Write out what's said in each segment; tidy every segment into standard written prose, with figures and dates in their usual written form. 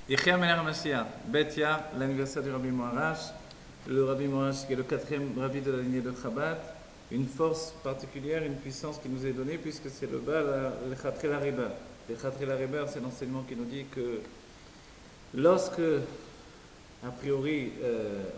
Yechia Melech HaMashiach, Bet Ya, l'anniversaire du Rabbi Moarash. Le Rabbi Moarash qui est le quatrième Rabbi de la lignée de Chabad. Une force particulière, une puissance qui nous est donnée puisque c'est le Baal, le Chatril HaReber. Le Chatril HaReber, c'est l'enseignement qui nous dit que lorsque, a priori,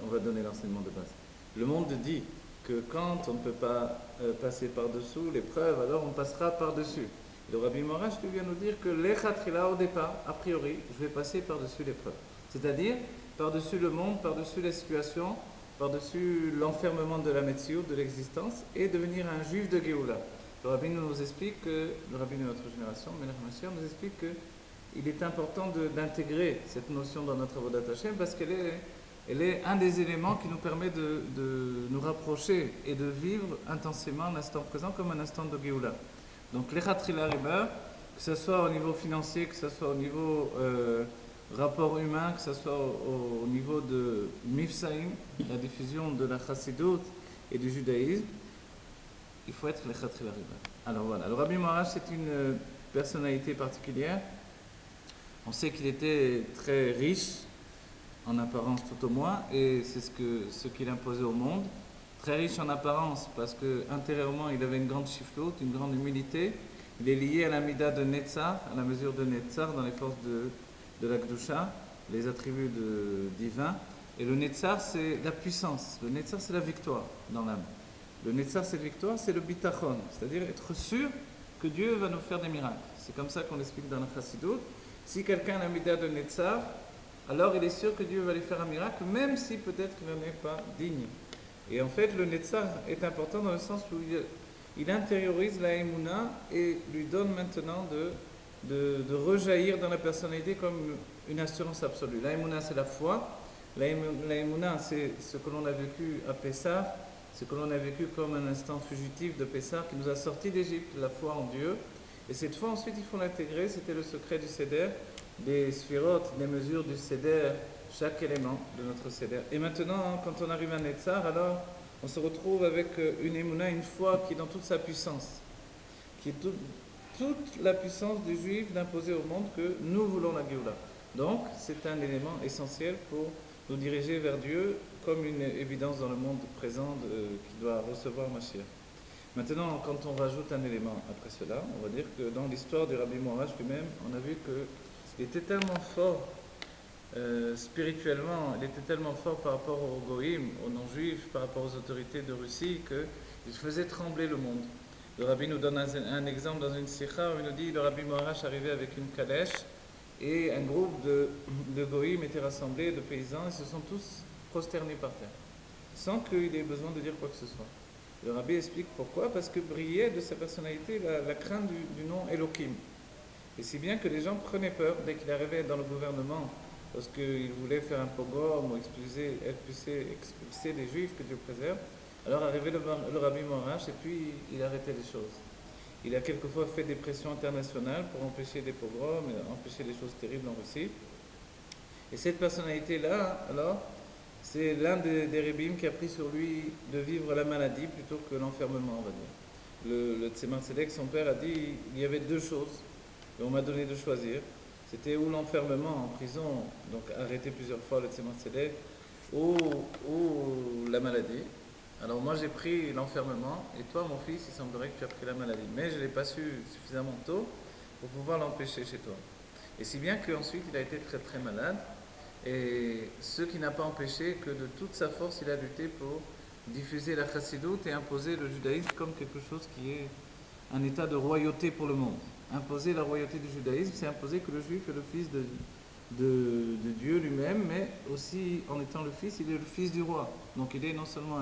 on va donner l'enseignement de base. Le monde dit que quand on ne peut pas passer par-dessous l'épreuve, alors on passera par-dessus. Le Rabbi Morash lui vient nous dire que l'Echatrila, au départ, a priori, je vais passer par-dessus l'épreuve. C'est-à-dire, par-dessus le monde, par-dessus les situations, par-dessus l'enfermement de la Metsiout, de l'existence, et devenir un juif de Géoula. Le Rabbi nous explique que, le Rabbi de notre génération, Melech Mashiach, nous explique que il est important d'intégrer cette notion dans notre Avodat Hashem parce elle est un des éléments qui nous permet de nous rapprocher et de vivre intensément l'instant présent comme un instant de Géoula. Donc l'Echatrila Riba, que ce soit au niveau financier, que ce soit au niveau rapport humain, que ce soit au niveau de Mifsaïm, la diffusion de la Chassidut et du judaïsme, il faut être l'Echatrila Riba. Alors voilà, le Rabbi Moarash c'est une personnalité particulière. On sait qu'il était très riche, en apparence tout au moins, et c'est ce qu'il imposait au monde. Très riche en apparence parce qu'intérieurement il avait une grande chifloute, une grande humilité. Il est lié à la mida de Netzar, à la mesure de Netzar dans les forces de la Gdusha, les attributs divins. Et le Netzar c'est la puissance, le Netzar c'est la victoire dans l'âme. Le Netzar c'est la victoire, c'est le bitachon, c'est-à-dire être sûr que Dieu va nous faire des miracles. C'est comme ça qu'on l'explique dans la Chassidut. Si quelqu'un a la mida de Netzar, alors il est sûr que Dieu va lui faire un miracle, même si peut-être qu'il n'en est pas digne. Et en fait, le Netzar est important dans le sens où il intériorise la Emouna et lui donne maintenant de rejaillir dans la personnalité comme une assurance absolue. La Emouna, c'est la foi. La Emouna, c'est ce que l'on a vécu à Pessah, ce que l'on a vécu comme un instant fugitif de Pessah qui nous a sortis d'Égypte, la foi en Dieu. Et cette foi, ensuite, il faut l'intégrer. C'était le secret du Seder, des sphirotes, des mesures du Seder, chaque élément de notre Seder. Et maintenant, quand on arrive à Netzar, alors on se retrouve avec une émouna, une foi qui est dans toute sa puissance, qui est toute la puissance du juif d'imposer au monde que nous voulons la Géoula. Donc, c'est un élément essentiel pour nous diriger vers Dieu comme une évidence dans le monde présent qui doit recevoir Mashiach. Maintenant, quand on rajoute un élément après cela, on va dire que dans l'histoire du Rabbi Moarash lui-même, on a vu qu'il était tellement fort spirituellement, il était tellement fort par rapport aux goïms, aux non-juifs, par rapport aux autorités de Russie, qu'il faisait trembler le monde. Le Rabbi nous donne un exemple dans une sikha où il nous dit le Rabbi Moarash arrivait avec une calèche et un groupe de goïms était rassemblé, de paysans, et se sont tous prosternés par terre, sans qu'il ait besoin de dire quoi que ce soit. Le Rabbi explique pourquoi, parce que brillait de sa personnalité la crainte du nom Elohim. Et si bien que les gens prenaient peur dès qu'il arrivait dans le gouvernement, lorsqu'il voulait faire un pogrom ou expulser les juifs, que Dieu préserve, alors arrivait le Rabbi Morash et puis il arrêtait les choses. Il a quelquefois fait des pressions internationales pour empêcher des pogroms, empêcher des choses terribles en Russie. Et cette personnalité-là, alors, c'est l'un des Rébim qui a pris sur lui de vivre la maladie plutôt que l'enfermement, on va dire. Le Tzemar Tzedek, son père, a dit il y avait deux choses, et on m'a donné de choisir. C'était ou l'enfermement en prison, donc arrêté plusieurs fois le Tzemar Tzedek, ou la maladie. Alors moi j'ai pris l'enfermement, et toi mon fils, il semblerait que tu as pris la maladie. Mais je ne l'ai pas su suffisamment tôt pour pouvoir l'empêcher chez toi. Et si bien qu'ensuite il a été très très malade, et ce qui n'a pas empêché que de toute sa force il a lutté pour diffuser la chassidoute et imposer le judaïsme comme quelque chose qui est un état de royauté pour le monde. Imposer la royauté du judaïsme, c'est imposer que le juif est le fils de Dieu lui-même, mais aussi en étant le fils, il est le fils du roi. Donc il est non seulement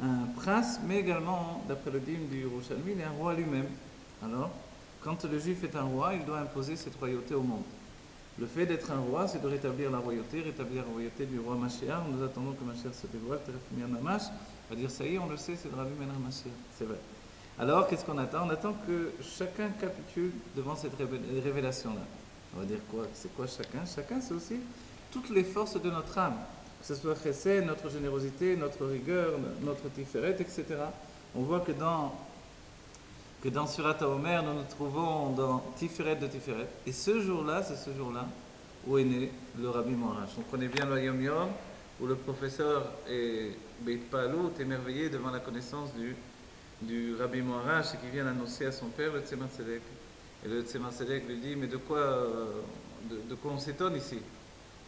un prince, mais également, d'après le dîme du Yerushalmi, il est un roi lui-même. Alors, quand le juif est un roi, il doit imposer cette royauté au monde. Le fait d'être un roi, c'est de rétablir la royauté du roi Mashiach. Nous attendons que Mashiach se dévoile, Terefimir Mamash, va dire ça y est, on le sait, c'est le Rabbi Menach Mashiach. C'est vrai. Alors, qu'est-ce qu'on attend? On attend que chacun capitule devant cette révélation-là. On va dire quoi? C'est quoi chacun? Chacun, c'est aussi toutes les forces de notre âme. Que ce soit chesed, notre générosité, notre rigueur, notre tiferet, etc. On voit que dans Surat HaOmer, nous nous trouvons dans Tiferet de Tiferet. Et ce jour-là, c'est ce jour-là où est né le Rabbi Moirash. On connaît bien le Yom Yom, où le professeur est Beit Palout, émerveillé devant la connaissance du Rabbi Moirash et qui vient annoncer à son père le Tzemar Tzedek. Et le Tzemar Tzedek lui dit, mais de quoi on s'étonne ici,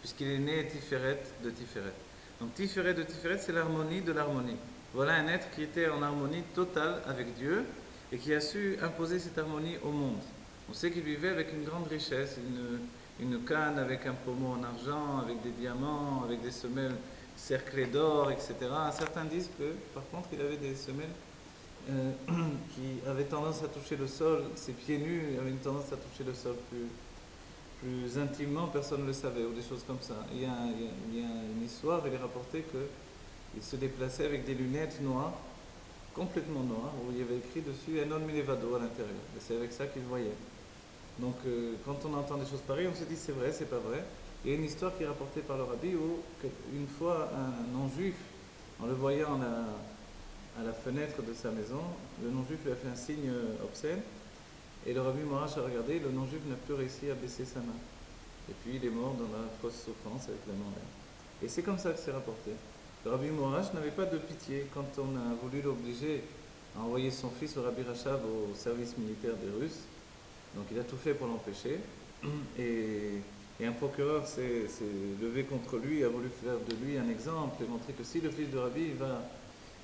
puisqu'il est né Tiferet de Tiferet. Donc Tiferet de Tiferet, c'est l'harmonie de l'harmonie. Voilà un être qui était en harmonie totale avec Dieu et qui a su imposer cette harmonie au monde. On sait qu'il vivait avec une grande richesse, une canne avec un pommeau en argent, avec des diamants, avec des semelles cerclées d'or, etc. Certains disent que, par contre, il avait des semelles euh, qui avaient tendance à toucher le sol, ses pieds nus avaient une tendance à toucher le sol plus intimement, personne ne le savait, ou des choses comme ça. Il y a une histoire, il est rapporté qu'il se déplaçait avec des lunettes noires, complètement noires, où il y avait écrit dessus un Milevado à l'intérieur. Et c'est avec ça qu'il voyait. Donc quand on entend des choses pareilles, on se dit c'est vrai, c'est pas vrai. Il y a une histoire qui est rapportée par le rabbi où une fois un non-juif, en le voyant à la fenêtre de sa maison, le non-juif lui a fait un signe obscène et le rabbi Morash a regardé, le non-juif n'a plus réussi à baisser sa main. Et puis il est mort dans la fausse souffrance avec la main en l'air. Et c'est comme ça que c'est rapporté. Le rabbi Morash n'avait pas de pitié quand on a voulu l'obliger à envoyer son fils, le rabbi Rachab, au service militaire des Russes. Donc il a tout fait pour l'empêcher. Et, et un procureur s'est levé contre lui, a voulu faire de lui un exemple et montrer que si le fils de Rabbi va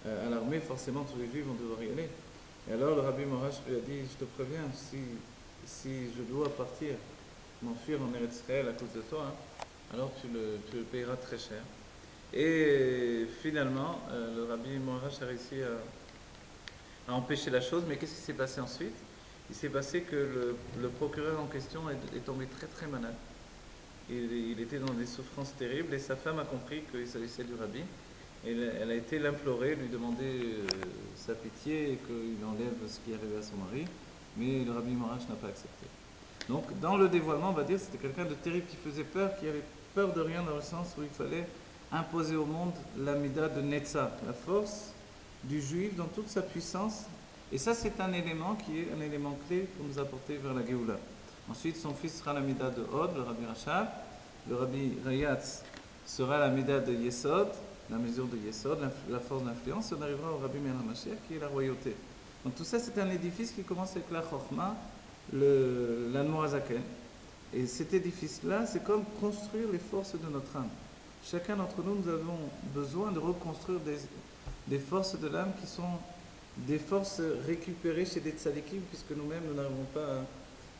à l'armée, forcément tous les juifs vont devoir y aller. Et alors le Rabbi Morash lui a dit, je te préviens, si je dois partir, m'enfuir en Eretz Israël à cause de toi, hein, alors tu le payeras très cher. Et finalement, le Rabbi Morash a réussi à empêcher la chose, mais qu'est-ce qui s'est passé ensuite? Il s'est passé que le procureur en question est tombé très très malade. Il était dans des souffrances terribles et sa femme a compris qu'il s'agissait du rabbi. Et elle a été l'implorer, lui demander sa pitié et qu'il enlève ce qui arrivait à son mari. Mais le rabbi Morash n'a pas accepté. Donc, dans le dévoilement, on va dire, c'était quelqu'un de terrible qui faisait peur, qui avait peur de rien dans le sens où il fallait imposer au monde l'amida de Netzach, la force du juif dans toute sa puissance. Et ça, c'est un élément qui est un élément clé pour nous apporter vers la Géoula. Ensuite, son fils sera l'amida de Hod, le rabbi Rachab. Le rabbi Rayatz sera l'amida de Yesod, la mesure de Yesod, la force d'influence. Et on arrivera au rabbi Meir HaMashiach, qui est la royauté. Donc tout ça, c'est un édifice qui commence avec la Chokhmah, l'Anmoazaken. Et cet édifice-là, c'est comme construire les forces de notre âme. Chacun d'entre nous, nous avons besoin de reconstruire des forces de l'âme qui sont des forces récupérées chez des tzadikim, puisque nous-mêmes, nous n'arrivons pas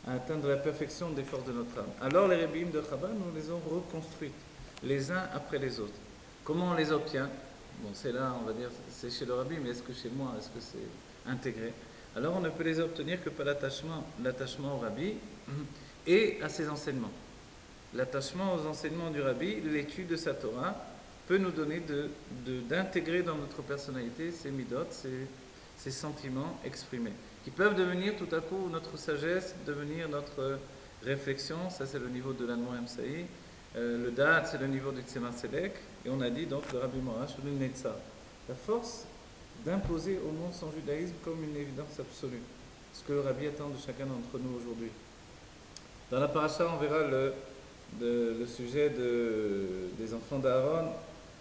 à atteindre la perfection des forces de notre âme. Alors les rébim de Chabad, nous les avons reconstruites, les uns après les autres. Comment on les obtient? Bon, c'est là, on va dire, c'est chez le rabbi, mais est-ce que chez moi, est-ce que c'est intégré? Alors on ne peut les obtenir que par l'attachement au rabbi et à ses enseignements. L'attachement aux enseignements du rabbi, l'étude de sa Torah, peut nous donner d'intégrer dans notre personnalité ces midot, ces sentiments exprimés, qui peuvent devenir tout à coup notre sagesse, devenir notre réflexion. Ça, c'est le niveau de l'Anmoa Msaï. Le Da'at, c'est le niveau du Tzemar Tzedek. Et on a dit donc le Rabbi Morash, le Netzah. La force d'imposer au monde son judaïsme comme une évidence absolue. Ce que le Rabbi attend de chacun d'entre nous aujourd'hui. Dans la paracha, on verra le sujet des enfants d'Aaron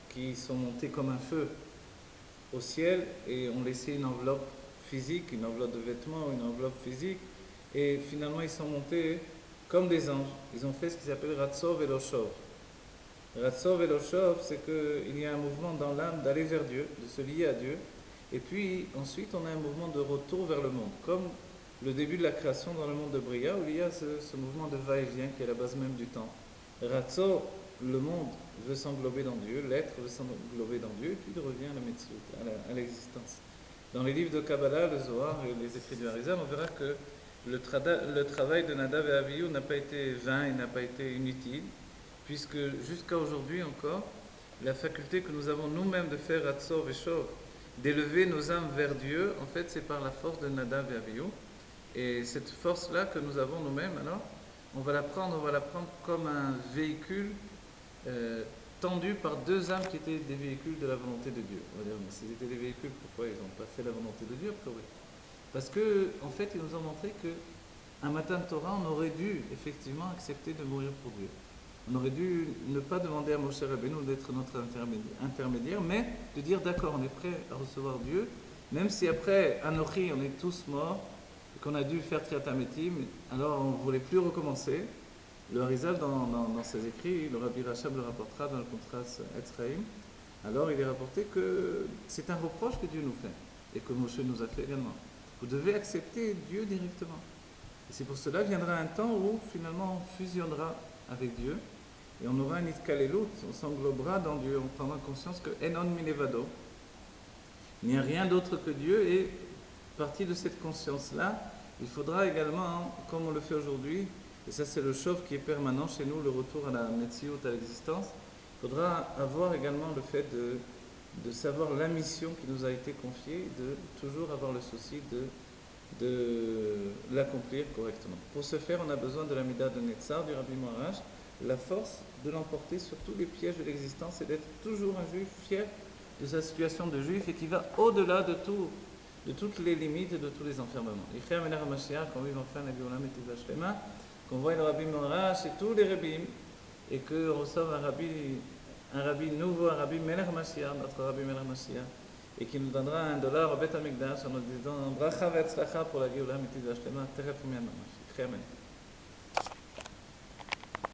qui sont montés comme un feu au ciel et ont laissé une enveloppe physique, une enveloppe de vêtements, une enveloppe physique. Et finalement, ils sont montés comme des anges. Ils ont fait ce qu'ils appellent Ratzov et Loshov. Ratzov et Loshov, c'est qu'il y a un mouvement dans l'âme d'aller vers Dieu, de se lier à Dieu. Et puis ensuite, on a un mouvement de retour vers le monde, comme le début de la création dans le monde de Bria, où il y a ce mouvement de va-et-vient qui est la base même du temps. Ratzo, le monde veut s'englober dans Dieu, l'être veut s'englober dans Dieu, et puis il revient à la Metziut, à l'existence. Dans les livres de Kabbalah, le Zohar et les écrits du Harizal, on verra que le travail de Nadav et Abihu n'a pas été vain et n'a pas été inutile, puisque jusqu'à aujourd'hui encore, la faculté que nous avons nous-mêmes de faire Ratzov et Shov, d'élever nos âmes vers Dieu, en fait, c'est par la force de Nadav et Abihu. Et cette force-là que nous avons nous-mêmes, alors, on va la prendre comme un véhicule euh, tendu par deux âmes qui étaient des véhicules de la volonté de Dieu. On va dire, mais s'ils étaient des véhicules, pourquoi ils n'ont pas fait la volonté de Dieu a priori? Parce que, en fait, ils nous ont montré que un matin de Torah, on aurait dû effectivement accepter de mourir pour Dieu. On aurait dû ne pas demander à Moshe Rabbeinu d'être notre intermédiaire, mais de dire d'accord, on est prêt à recevoir Dieu, même si après Anochi on est tous morts, et qu'on a dû faire Triatametim, alors on ne voulait plus recommencer. Le Harizal, dans ses écrits, le Rabbi Rachab le rapportera dans le contrat Etzraïm, alors il est rapporté que c'est un reproche que Dieu nous fait, et que Moshe nous a fait également. Vous devez accepter Dieu directement. Et c'est pour cela qu'il viendra un temps où finalement on fusionnera avec Dieu, et on aura un itkalelut, on s'englobera dans Dieu, on prendra conscience que Enon Minevado, il n'y a rien d'autre que Dieu, et partie de cette conscience-là, il faudra également, comme on le fait aujourd'hui, et ça c'est le chauve qui est permanent chez nous, le retour à la Metsiout, à l'existence, il faudra avoir également le fait de savoir la mission qui nous a été confiée, de toujours avoir le souci de l'accomplir correctement. Pour ce faire, on a besoin de l'amida de Netzar, du Rabbi Moharaj, la force de l'emporter sur tous les pièges de l'existence et d'être toujours un juif fier de sa situation de juif et qui va au-delà de tout, de toutes les limites et de tous les enfermements. Qu'on vive enfin la Géolam et Teva Shlema, qu'on voit le Rabbi Moharaj et tous les rabbis et qu'on reçoive un rabbi nouveau, un rabbi Melech Mashiach, notre rabbi Melech Mashiach, et qui nous donnera $1 au Bet Amikdash en nous disant Bracha ve'etzlacha pour la Géoula Mitid Vashlema, Teref Umian Mamash. Amen.